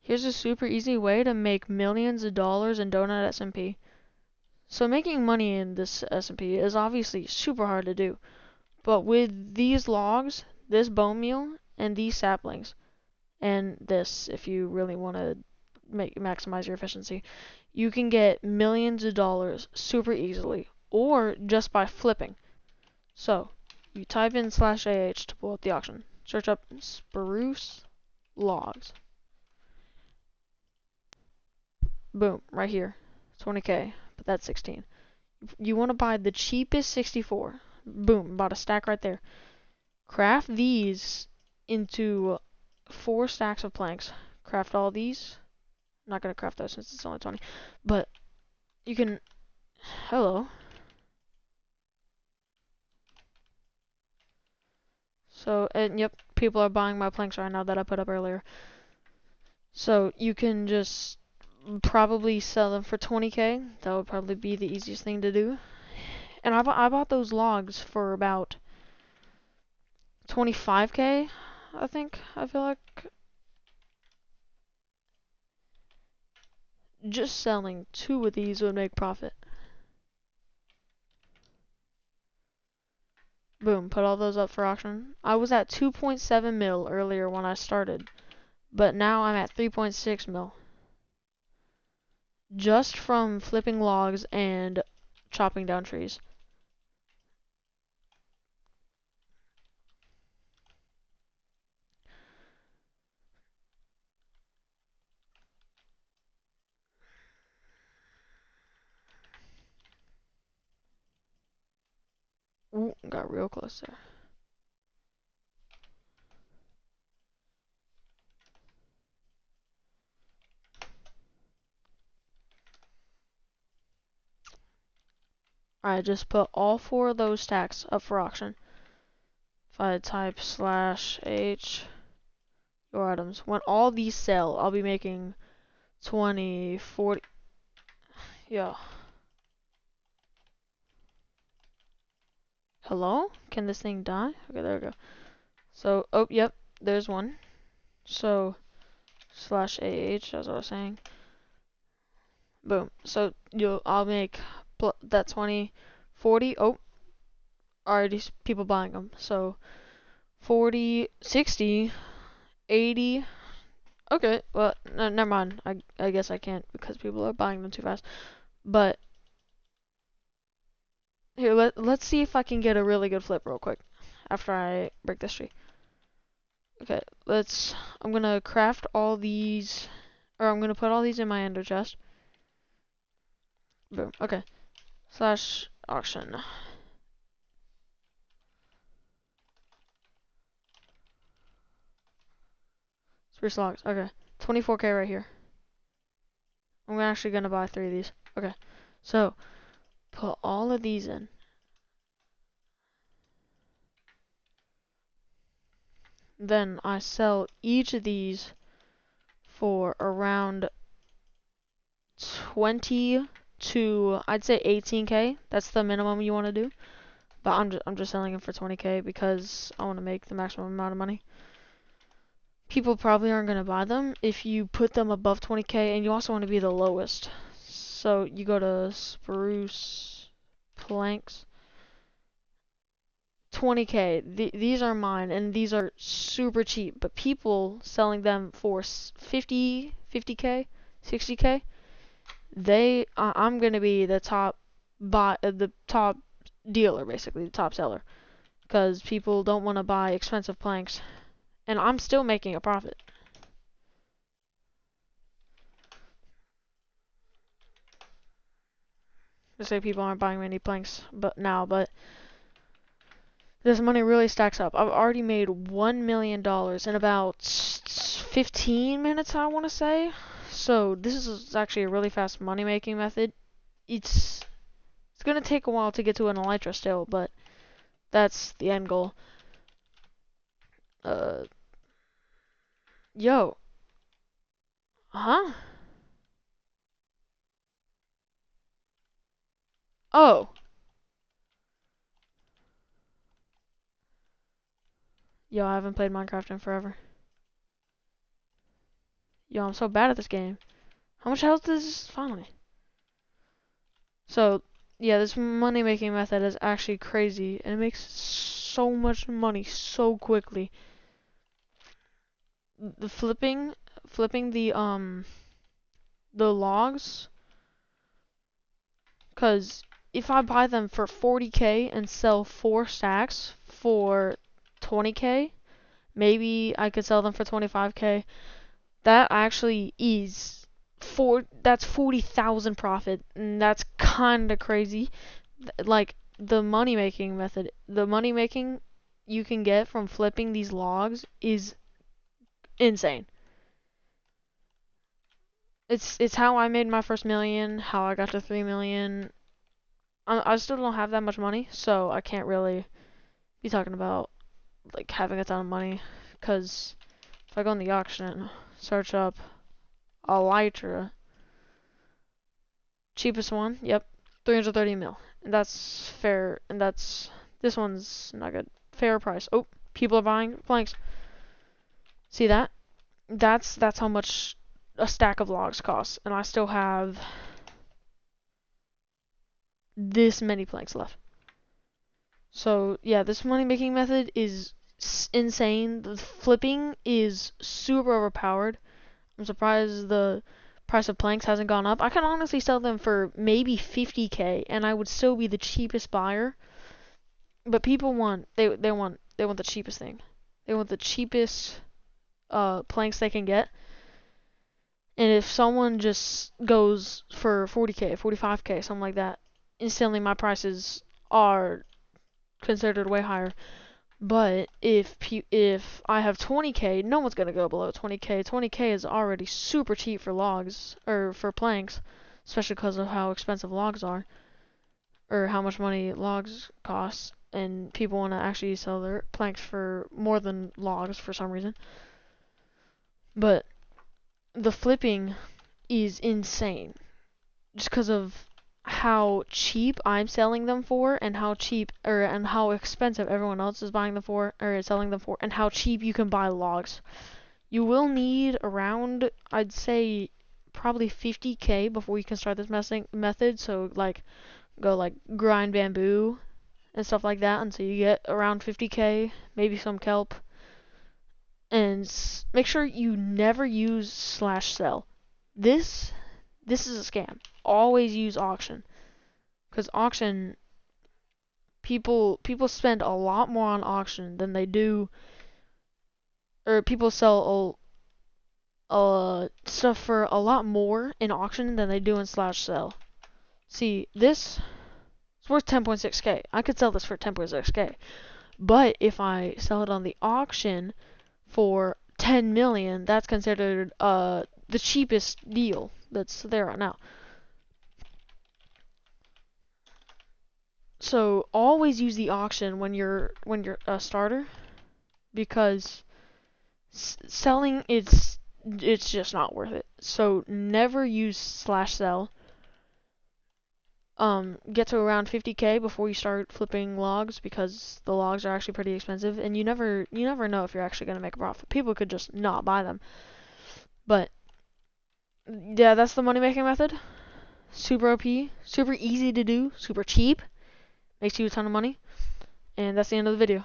Here's a super easy way to make millions of dollars in Donut SMP. So making money in this SMP is obviously super hard to do. But with these logs, this bone meal, and these saplings, and this, if you really want to maximize your efficiency, you can get millions of dollars super easily, or just by flipping. So, you type in /AH to pull up the auction. Search up spruce logs. Boom, right here. 20K, but that's 16. You want to buy the cheapest 64. Boom, bought a stack right there. Craft these into 4 stacks of planks. Craft all these. I'm not going to craft those since it's only 20. But you can... Hello. So, and yep, people are buying my planks right now that I put up earlier. So you can just probably sell them for 20K. That would probably be the easiest thing to do. And I bought those logs for about 25K, I think. I feel like just selling 2 of these would make profit. Boom, put all those up for auction. I was at 2.7 mil earlier when I started, but now I'm at 3.6 mil. Just from flipping logs and chopping down trees. Ooh, got real close there. Alright, just put all 4 of those stacks up for auction. If I type /H your items, when all these sell, I'll be making 20, 40. Yeah. Hello? Can this thing die? Okay, there we go. So, oh, yep, there's one. So, /AH, as I was saying. Boom. So, I'll make that 20, 40. Oh, already people buying them. So, 40, 60, 80. Okay, well, never mind. I guess I can't because people are buying them too fast. But here, let's see if I can get a really good flip real quick after I break this tree. Okay, I'm gonna craft all these, or I'm gonna put all these in my ender chest. Boom. Okay. /auction. Spruce logs. Okay. 24K right here. I'm actually gonna buy 3 of these. Okay. So, put all of these in. Then I sell each of these for around 20 to, I'd say 18K. That's the minimum you want to do. But I'm just selling them for 20K because I want to make the maximum amount of money. People probably aren't going to buy them if you put them above 20K, and you also want to be the lowest. So you go to spruce planks. 20K. These are mine, and these are super cheap. But people selling them for 50K, 60K. I'm gonna be the the top dealer, basically the top seller, because people don't want to buy expensive planks, and I'm still making a profit. I say people aren't buying many planks, but this money really stacks up. I've already made $1 million in about 15 minutes, I want to say. So this is actually a really fast money making method. It's gonna take a while to get to an elytra still, but that's the end goal. Uh, yo, huh? Oh, yo, I haven't played Minecraft in forever. Yo, I'm so bad at this game. How much health is this finally? So, yeah, this money making method is actually crazy, and it makes so much money so quickly. The flipping the logs, cause if I buy them for 40k and sell 4 stacks for 20k, maybe I could sell them for 25k. That actually is that's 40,000 profit, and that's kind of crazy. Like the money making method, the money making you can get from flipping these logs is insane. It's how I made my first million, how I got to 3 million. I still don't have that much money, so I can't really be talking about like having a ton of money. Cause if I go on the auction, search up Elytra, cheapest one, yep, 330 mil, and that's fair. And this one's not good. Fair price. Oh, people are buying planks. See that? That's how much a stack of logs costs, and I still have this many planks left. So yeah, this money making method is insane. The flipping is super overpowered. I'm surprised the price of planks hasn't gone up. I can honestly sell them for maybe 50k, and I would still be the cheapest buyer. But people want they want the cheapest thing. They want the cheapest planks they can get. And if someone just goes for 40k, 45k, something like that, instantly my prices are considered way higher. But if I have 20k, no one's gonna go below 20k. 20k is already super cheap for logs or for planks, especially because of how expensive logs are or how much money logs cost. And people want to actually sell their planks for more than logs for some reason. But the flipping is insane just because of how cheap I'm selling them for, and how cheap and how expensive everyone else is buying them for or selling them for, and how cheap you can buy logs. You will need around, I'd say, probably 50k before you can start this method. So like go like grind bamboo and stuff like that until you get around 50k, maybe some kelp. And make sure you never use slash sell. This is a scam. Always use auction, because auction people spend a lot more on auction than they do, or people sell stuff for a lot more in auction than they do in slash sell. See, this is worth 10.6k. I could sell this for 10.6k, but if I sell it on the auction for 10 million, that's considered the cheapest deal that's there right now. So always use the auction when you're a starter, because selling it's just not worth it. So never use slash sell. Get to around 50k before you start flipping logs, because the logs are actually pretty expensive, and you never know if you're actually gonna make a profit. People could just not buy them. But yeah, that's the money making method. Super OP, super easy to do, super cheap, makes you a ton of money, and that's the end of the video.